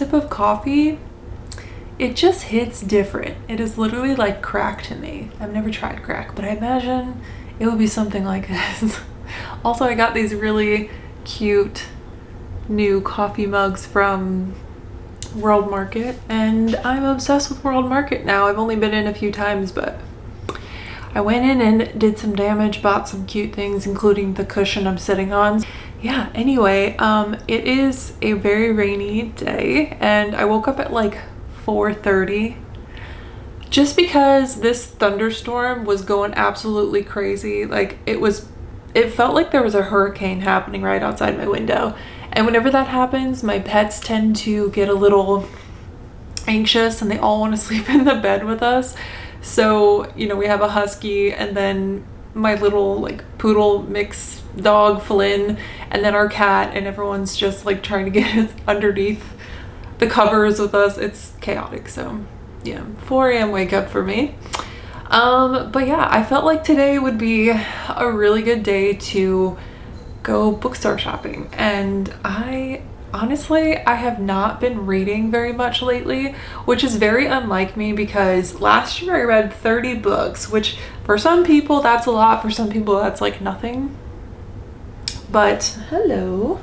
sip of coffee, it just hits different. It is literally like crack to me. I've never tried crack, but I imagine it would be something like this. Also, I got these really cute new coffee mugs from World Market, and I'm obsessed with World Market now. I've only been in a few times, but I went in and did some damage, bought some cute things, including the cushion I'm sitting on. Yeah, anyway, it is a very rainy day, and I woke up at like 4:30 just because this thunderstorm was going absolutely crazy. Like it felt like there was a hurricane happening right outside my window. And whenever that happens, my pets tend to get a little anxious and they all want to sleep in the bed with us. So, you know, we have a husky and then my little like poodle mix dog Flynn, and then our cat, and everyone's just like trying to get underneath the covers with us. It's chaotic. So yeah, 4 a.m. wake up for me. But yeah, I felt like today would be a really good day to go bookstore shopping, and I have not been reading very much lately, which is very unlike me because last year I read 30 books, which for some people that's a lot, for some people that's like nothing. But hello.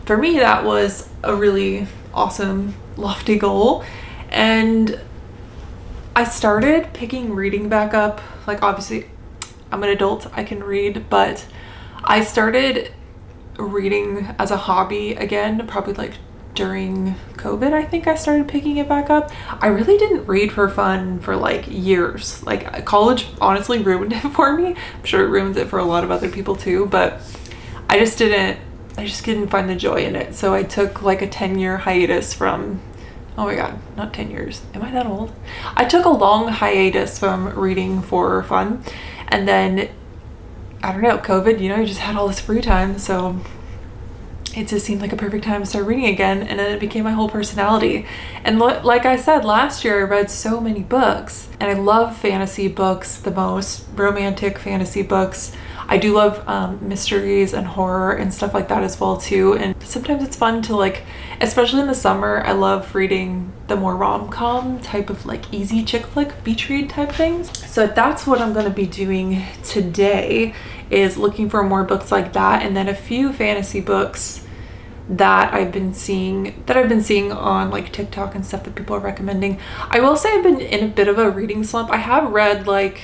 For me, that was a really awesome, lofty goal. And I started picking reading back up. Like, obviously, I'm an adult, I can read, but I started reading as a hobby again, probably like during COVID. I think I started picking it back up. I really didn't read for fun for like years. Like, college honestly ruined it for me. I'm sure it ruins it for a lot of other people too, but I just didn't find the joy in it. So I took like a 10-year hiatus from, oh my God, not 10 years. Am I that old? I took a long hiatus from reading for fun. And then, I don't know, COVID, you know, you just had all this free time. So it just seemed like a perfect time to start reading again. And then it became my whole personality. And like I said, last year I read so many books, and I love fantasy books the most, romantic fantasy books. I do love mysteries and horror and stuff like that as well too. And sometimes it's fun to like, especially in the summer, I love reading the more rom-com type of like easy chick flick beach read type things. So that's what I'm gonna be doing today, is looking for more books like that, and then a few fantasy books that I've been seeing on like TikTok and stuff that people are recommending. I will say I've been in a bit of a reading slump. I have read like,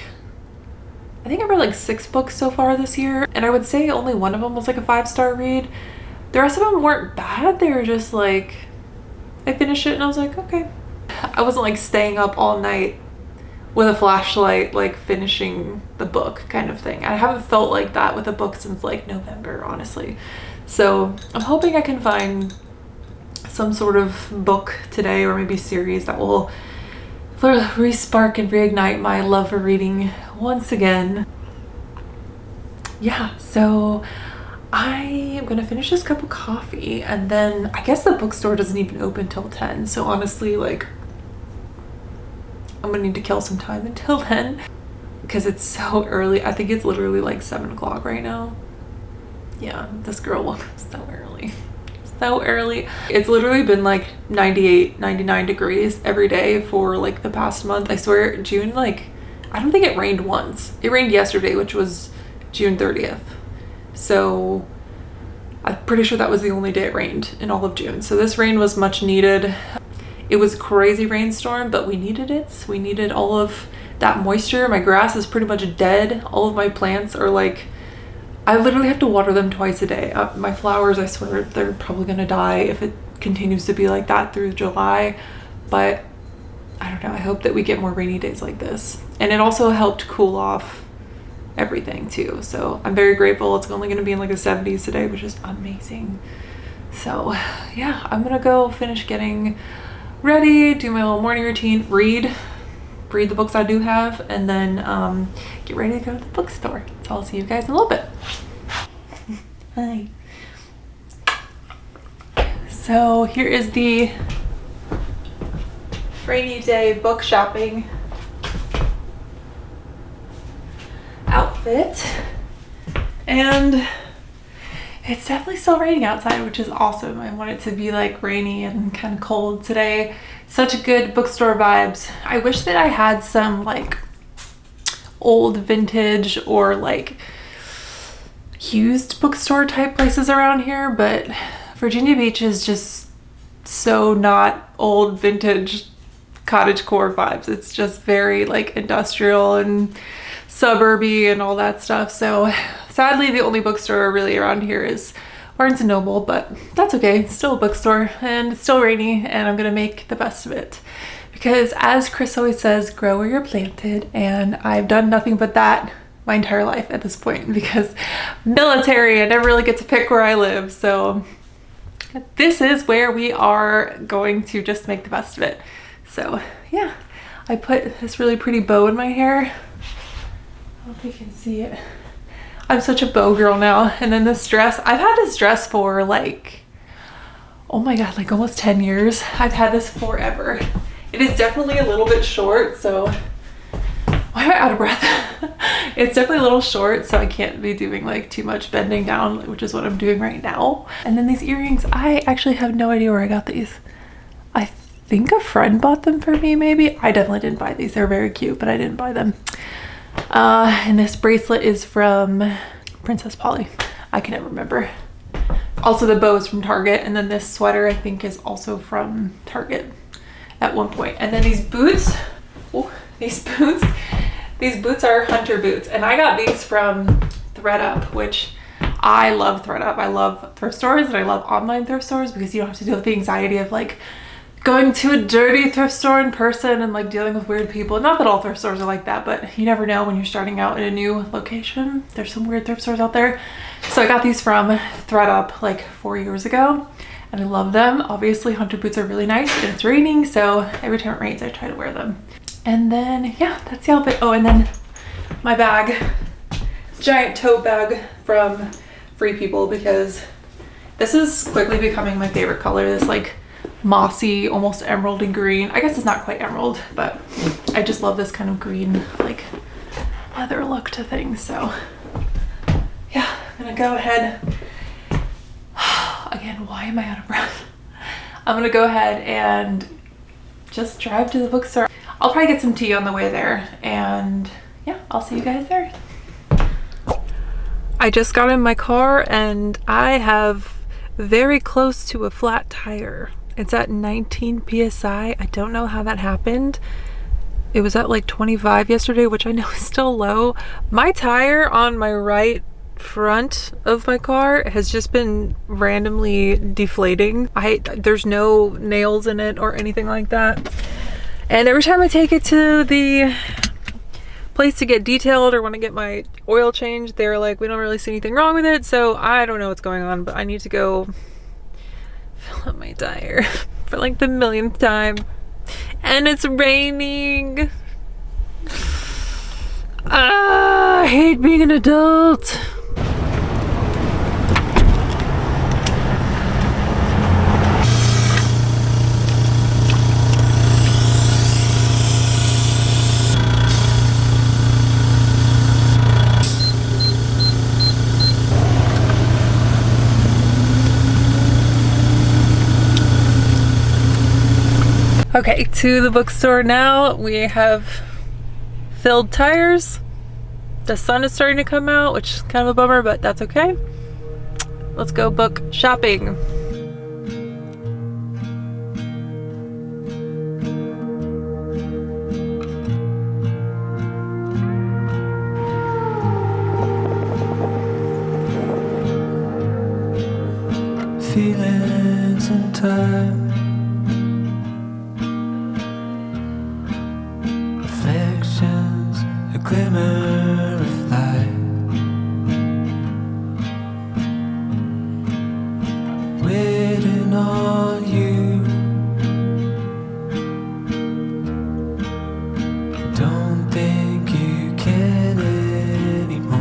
I think I read like 6 books so far this year, and I would say only one of them was like a 5-star read. The rest of them weren't bad. They were just like, I finished it and I was like, okay. I wasn't like staying up all night with a flashlight like finishing the book kind of thing. I haven't felt like that with a book since like November, honestly. So I'm hoping I can find some sort of book today, or maybe series, that will re-spark and reignite my love for reading once again. Yeah, so I am gonna finish this cup of coffee, and then I guess the bookstore doesn't even open till 10. So honestly, like, I'm gonna need to kill some time until then because it's so early. I think it's literally like 7 o'clock right now. Yeah, this girl woke up so early. So early. It's literally been like 98, 99 degrees every day for like the past month. I swear, June, like, I don't think it rained once. It rained yesterday, which was June 30th. So I'm pretty sure that was the only day it rained in all of June. So this rain was much needed. It was a crazy rainstorm, but we needed it. We needed all of that moisture. My grass is pretty much dead. All of my plants are like, I literally have to water them twice a day. My flowers, I swear, they're probably gonna die if it continues to be like that through July. But I don't know, I hope that we get more rainy days like this. And it also helped cool off everything too. So I'm very grateful. It's only gonna be in like the 70s today, which is amazing. So yeah, I'm gonna go finish getting ready, do my little morning routine, read the books I do have, and then get ready to go to the bookstore. So I'll see you guys in a little bit. Hi. So here is the rainy day book shopping outfit, and It's definitely still raining outside, which is awesome. I want it to be like rainy and kind of cold today. Such a good bookstore vibes. I wish that I had some like old vintage or like used bookstore type places around here, but Virginia Beach is just so not old vintage cottagecore vibes. It's just very like industrial and suburby and all that stuff. So sadly the only bookstore really around here is Barnes and Noble, but that's okay. It's still a bookstore and it's still rainy and I'm gonna make the best of it. Because as Chris always says, grow where you're planted, and I've done nothing but that my entire life at this point because military, I never really get to pick where I live. So this is where we are going to just make the best of it. So yeah, I put this really pretty bow in my hair. I hope you can see it. I'm such a bow girl now. And then this dress, I've had this dress for like, oh my God, like almost 10 years. I've had this forever. It is definitely a little bit short, so why am I out of breath? It's definitely a little short, so I can't be doing like too much bending down, which is what I'm doing right now. And then these earrings, I actually have no idea where I got these. I think a friend bought them for me, maybe. I definitely didn't buy these. They're very cute, but I didn't buy them. And this bracelet is from Princess Polly. I can never remember. Also the bow is from Target, and then this sweater I think is also from Target at one point. And then these boots, oh, these boots are hunter boots, and I got these from ThredUp, which I love ThredUp. I love thrift stores and I love online thrift stores because you don't have to deal with the anxiety of like going to a dirty thrift store in person and like dealing with weird people. Not that all thrift stores are like that, but you never know when you're starting out in a new location. There's some weird thrift stores out there. So I got these from ThredUp like 4 years ago and I love them. Obviously hunter boots are really nice and it's raining, so every time it rains I try to wear them. And then yeah, that's the outfit. Oh, and then my bag, giant tote bag from Free People, because this is quickly becoming my favorite color. This like mossy, almost emeraldy green. I guess it's not quite emerald, but I just love this kind of green like leather look to things. So yeah, I'm gonna go ahead. Again, why am I out of breath? I'm gonna go ahead and just drive to the bookstore. I'll probably get some tea on the way there, and yeah, I'll see you guys there. I just got in my car and I have very close to a flat tire. It's at 19 psi. I don't know how that happened. It was at like 25 yesterday, which I know is still low. My tire on my right front of my car has just been randomly deflating. There's no nails in it or anything like that. And every time I take it to the place to get detailed or want to get my oil changed, they're like, we don't really see anything wrong with it. So I don't know what's going on, but I need to go fill up my tire for like the millionth time. And it's raining. I hate being an adult. Okay, to the bookstore now. We have filled tires. The sun is starting to come out, which is kind of a bummer, but that's okay. Let's go book shopping. Feelings in time, reflections, a glimmer of light, waiting on you. Don't think you can anymore.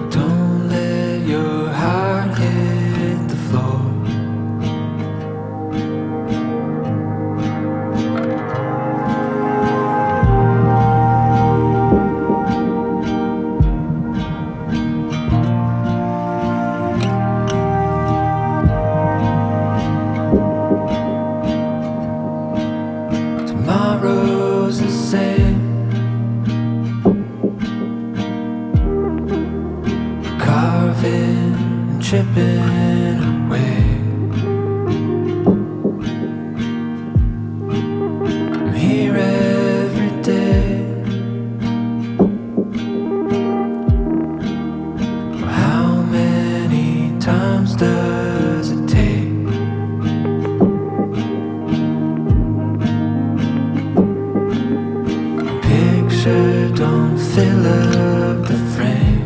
Don't let your heart hit the floor. times does it take? Picture don't fill up the frame.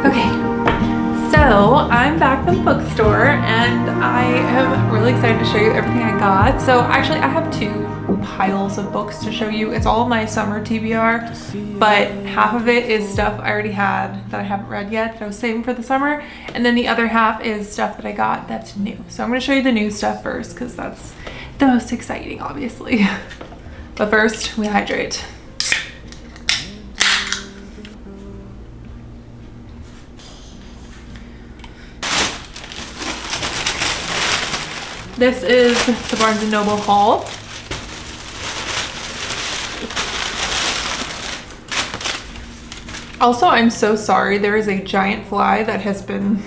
Okay, so I'm back from the bookstore and I am really excited to show you everything I got. So actually I have two piles of books to show you. It's all my summer TBR, but half of it is stuff I already had that I haven't read yet that I was saving for the summer, and then the other half is stuff that I got that's new. So I'm going to show you the new stuff first because that's the most exciting, obviously. But first, we hydrate. This is the Barnes & Noble haul. Also, I'm so sorry. There is a giant fly that has been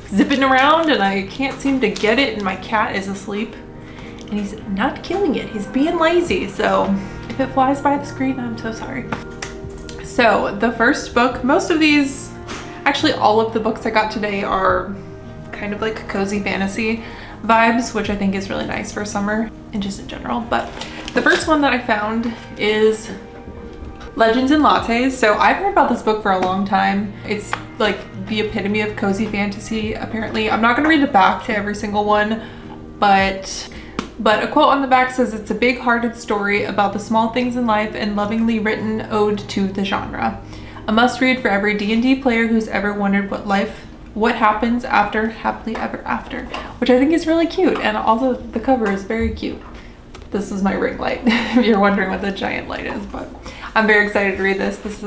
zipping around and I can't seem to get it, and my cat is asleep and he's not killing it. He's being lazy. So if it flies by the screen, I'm so sorry. So the first book, most of these, actually all of the books I got today are kind of like cozy fantasy vibes, which I think is really nice for summer and just in general. But the first one that I found is Legends and Lattes. So I've heard about this book for a long time. It's like the epitome of cozy fantasy, apparently. I'm not going to read the back to every single one, but a quote on the back says it's a big-hearted story about the small things in life and lovingly written ode to the genre. A must-read for every D&D player who's ever wondered what happens after happily ever after, which I think is really cute, and also the cover is very cute. This is my ring light, if you're wondering what the giant light is, but I'm very excited to read this. This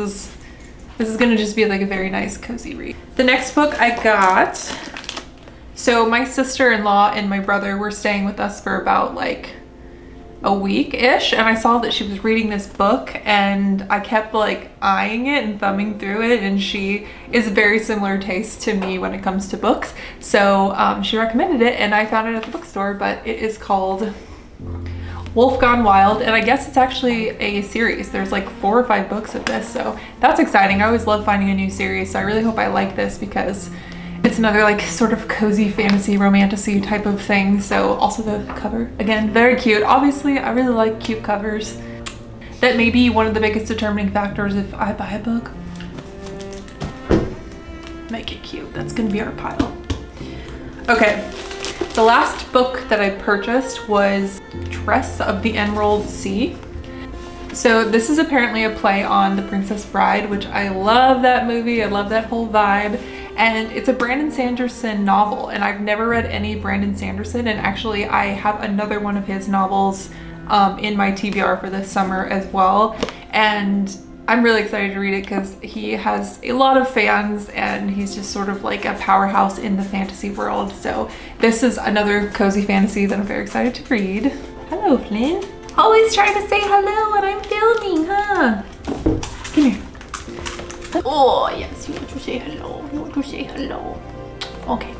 is gonna just be like a very nice cozy read. The next book I got, so my sister-in-law and my brother were staying with us for about like a week-ish, and I saw that she was reading this book and I kept like eyeing it and thumbing through it, and she is very similar taste to me when it comes to books. So she recommended it and I found it at the bookstore, but it is called Wolf Gone Wild, and I guess it's actually a series. There's like 4 or 5 books of this, so that's exciting. I always love finding a new series, so I really hope I like this because it's another like sort of cozy fantasy romantasy type of thing. So also the cover, again, very cute. Obviously, I really like cute covers. That may be one of the biggest determining factors if I buy a book. Make it cute. That's gonna be our pile. Okay. The last book that I purchased was Dress of the Emerald Sea. So this is apparently a play on The Princess Bride, which I love that movie. I love that whole vibe. And it's a Brandon Sanderson novel, and I've never read any Brandon Sanderson, and actually I have another one of his novels in my TBR for this summer as well. And I'm really excited to read it because he has a lot of fans and he's just sort of like a powerhouse in the fantasy world. So this is another cozy fantasy that I'm very excited to read. Hello, Flynn. Always trying to say hello when I'm filming, huh? Come here. Oh, yes, you want to say hello. You want to say hello. Okay.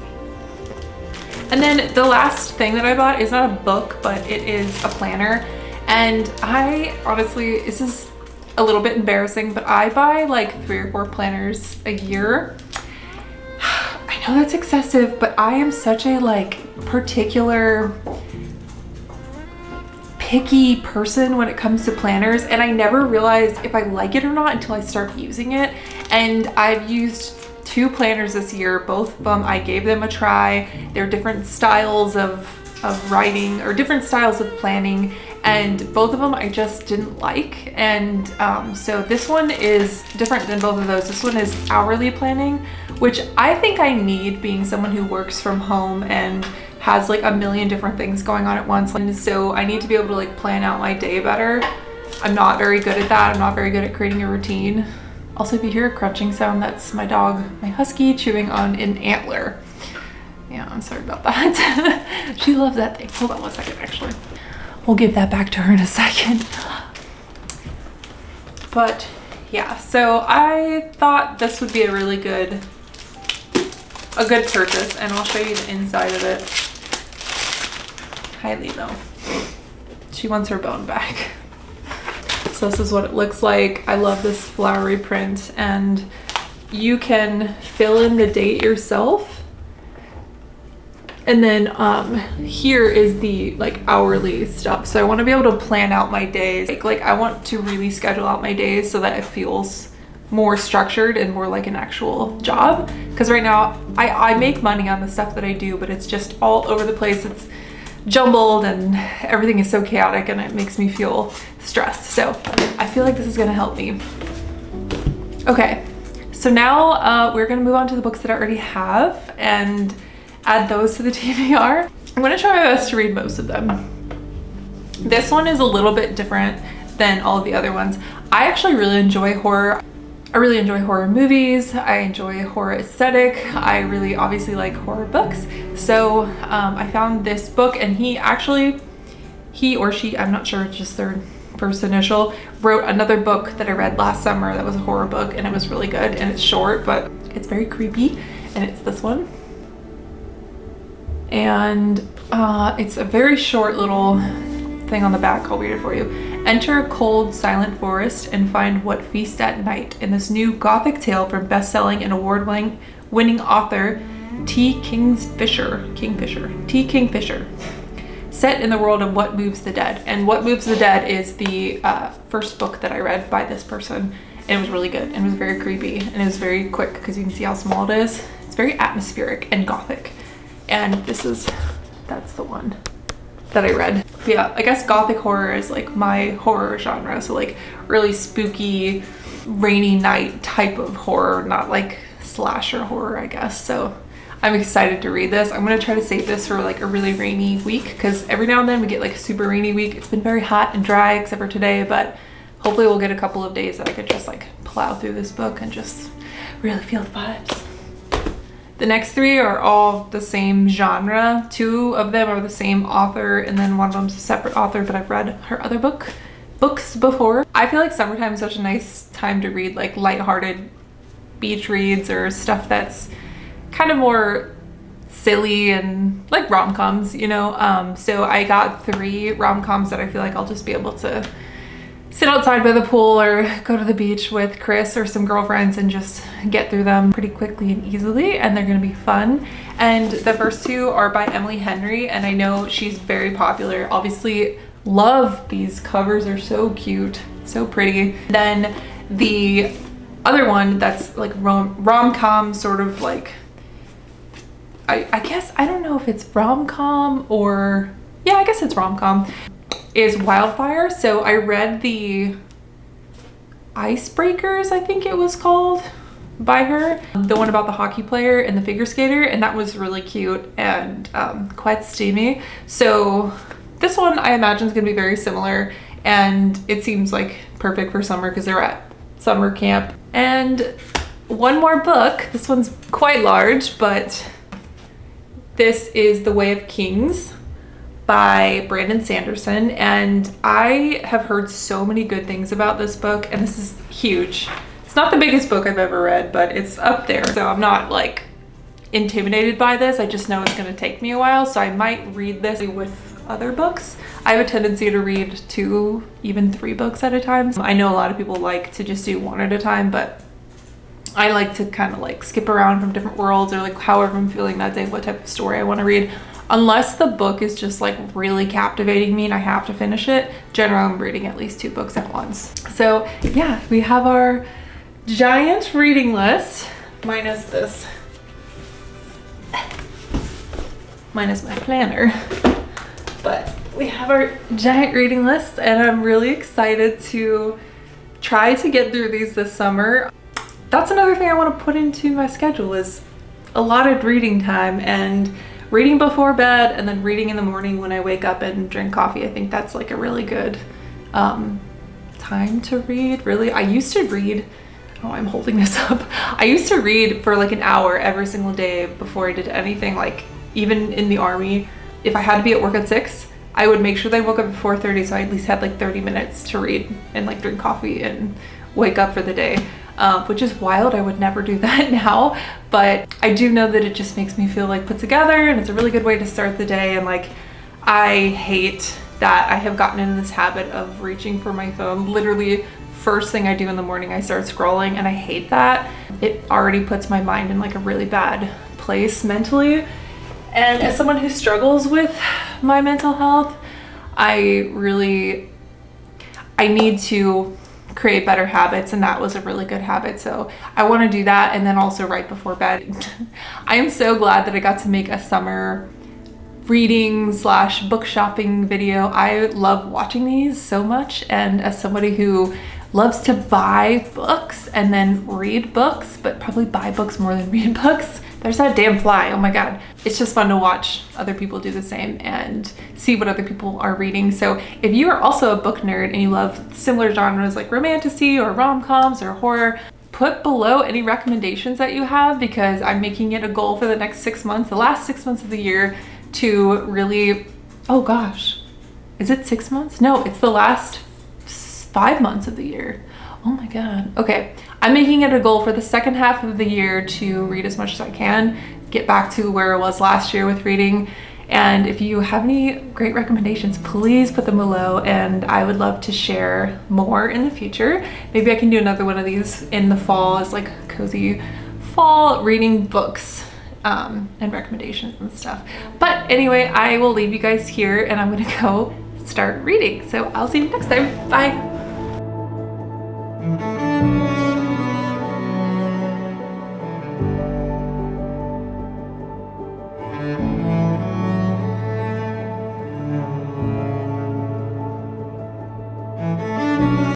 And then the last thing that I bought is not a book, but it is a planner. And I honestly, this is a little bit embarrassing, but I buy like 3 or 4 planners a year. I know that's excessive, but I am such a like particular picky person when it comes to planners, and I never realized if I like it or not until I start using it. And I've used 2 planners this year. Both of them, I gave them a try. They're different styles of writing or different styles of planning, and both of them I just didn't like. And so this one is different than both of those. This one is hourly planning, which I think I need, being someone who works from home and has like a million different things going on at once. And so I need to be able to like plan out my day better. I'm not very good at that. I'm not very good at creating a routine. Also, if you hear a crunching sound, that's my dog, my husky, chewing on an antler. Yeah, I'm sorry about that. She loves that thing. Hold on one second, actually. We'll give that back to her in a second. But yeah, so I thought this would be a really good purchase, and I'll show you the inside of it. Hi, Lilo. She wants her bone back. So this is what it looks like. I love this flowery print, and you can fill in the date yourself. And then here is the like hourly stuff. So I want to be able to plan out my days. Like I want to really schedule out my days so that it feels more structured and more like an actual job. Because right now I make money on the stuff that I do, but it's just all over the place. It's jumbled and everything is so chaotic, and it makes me feel stressed. So I feel like this is gonna help me. Okay, so now we're gonna move on to the books that I already have and add those to the TBR. I'm gonna try my best to read most of them. This one is a little bit different than all of the other ones. I actually really enjoy horror. I really enjoy horror movies. I enjoy horror aesthetic. I really obviously like horror books. So I found this book, and he or she, I'm not sure, it's just their first initial, wrote another book that I read last summer that was a horror book, and it was really good, and it's short, but it's very creepy, and it's this one. And it's a very short little thing on the back. I'll read it for you. Enter a cold, silent forest and find what feasts at night in this new gothic tale from best-selling and award-winning author T. Kingfisher. Set in the world of What Moves the Dead. And What Moves the Dead is the first book that I read by this person. And it was really good, and it was very creepy, and it was very quick because you can see how small it is. It's very atmospheric and gothic. And that's the one that I read. But yeah, I guess gothic horror is like my horror genre. So like really spooky, rainy night type of horror, not like slasher horror, I guess. So I'm excited to read this. I'm gonna try to save this for like a really rainy week, because every now and then we get like a super rainy week. It's been very hot and dry except for today, but hopefully we'll get a couple of days that I could just like plow through this book and just really feel the vibes. The next three are all the same genre. Two of them are the same author, and then one of them's a separate author, but I've read her other books before. I feel like summertime is such a nice time to read like lighthearted beach reads or stuff that's kind of more silly and like rom-coms, you know? So I got 3 rom-coms that I feel like I'll just be able to sit outside by the pool or go to the beach with Chris or some girlfriends and just get through them pretty quickly and easily, and they're gonna be fun. And the first 2 are by Emily Henry, and I know she's very popular. Obviously love these covers, are so cute, so pretty. Then the other one that's like rom-com, sort of like, I guess, I don't know if it's rom-com or, yeah, I guess it's rom-com, is Wildfire. So I read the Icebreakers, I think it was called, by her, the one about the hockey player and the figure skater, and that was really cute and quite steamy. So this one I imagine is gonna be very similar, and it seems like perfect for summer because they're at summer camp. And one more book, this one's quite large, but this is The Way of Kings by Brandon Sanderson, and I have heard so many good things about this book, and this is huge. It's not the biggest book I've ever read, but it's up there. So I'm not like intimidated by this. I just know it's gonna take me a while, so I might read this with other books. I have a tendency to read 2, even 3 books at a time. I know a lot of people like to just do 1 at a time, but I like to kind of like skip around from different worlds, or like however I'm feeling that day, what type of story I want to read. Unless the book is just like really captivating me and I have to finish it, generally I'm reading at least 2 books at once. So yeah, we have our giant reading list, minus this, minus my planner. But we have our giant reading list, and I'm really excited to try to get through these this summer. That's another thing I want to put into my schedule, is a lot of reading time, and reading before bed and then reading in the morning when I wake up and drink coffee. I think that's like a really good time to read. Really, I used to read, oh, I'm holding this up. I used to read for like an hour every single day before I did anything, like even in the army. If I had to be at work at 6, I would make sure that I woke up at 4:30, so I at least had like 30 minutes to read and like drink coffee and wake up for the day. Which is wild. I would never do that now, but I do know that it just makes me feel like put together, and it's a really good way to start the day. And like, I hate that I have gotten into this habit of reaching for my phone. Literally, first thing I do in the morning, I start scrolling, and I hate that. It already puts my mind in like a really bad place mentally. And as someone who struggles with my mental health, I need to create better habits, and that was a really good habit. So I want to do that, and then also right before bed. I am so glad that I got to make a summer reading slash book shopping video. I love watching these so much, and as somebody who loves to buy books and then read books, but probably buy books more than read books. There's that damn fly, oh my God. It's just fun to watch other people do the same and see what other people are reading. So if you are also a book nerd and you love similar genres like romantasy or rom-coms or horror, put below any recommendations that you have, because I'm making it a goal for the next 6 months, the last 6 months of the year, to really, oh gosh, is it 6 months? No, it's the last 5 months of the year. Oh my God. Okay, I'm making it a goal for the second half of the year to read as much as I can, get back to where I was last year with reading. And if you have any great recommendations, please put them below, and I would love to share more in the future. Maybe I can do another one of these in the fall as like cozy fall reading books and recommendations and stuff. But anyway, I will leave you guys here, and I'm gonna go start reading. So I'll see you next time. Bye.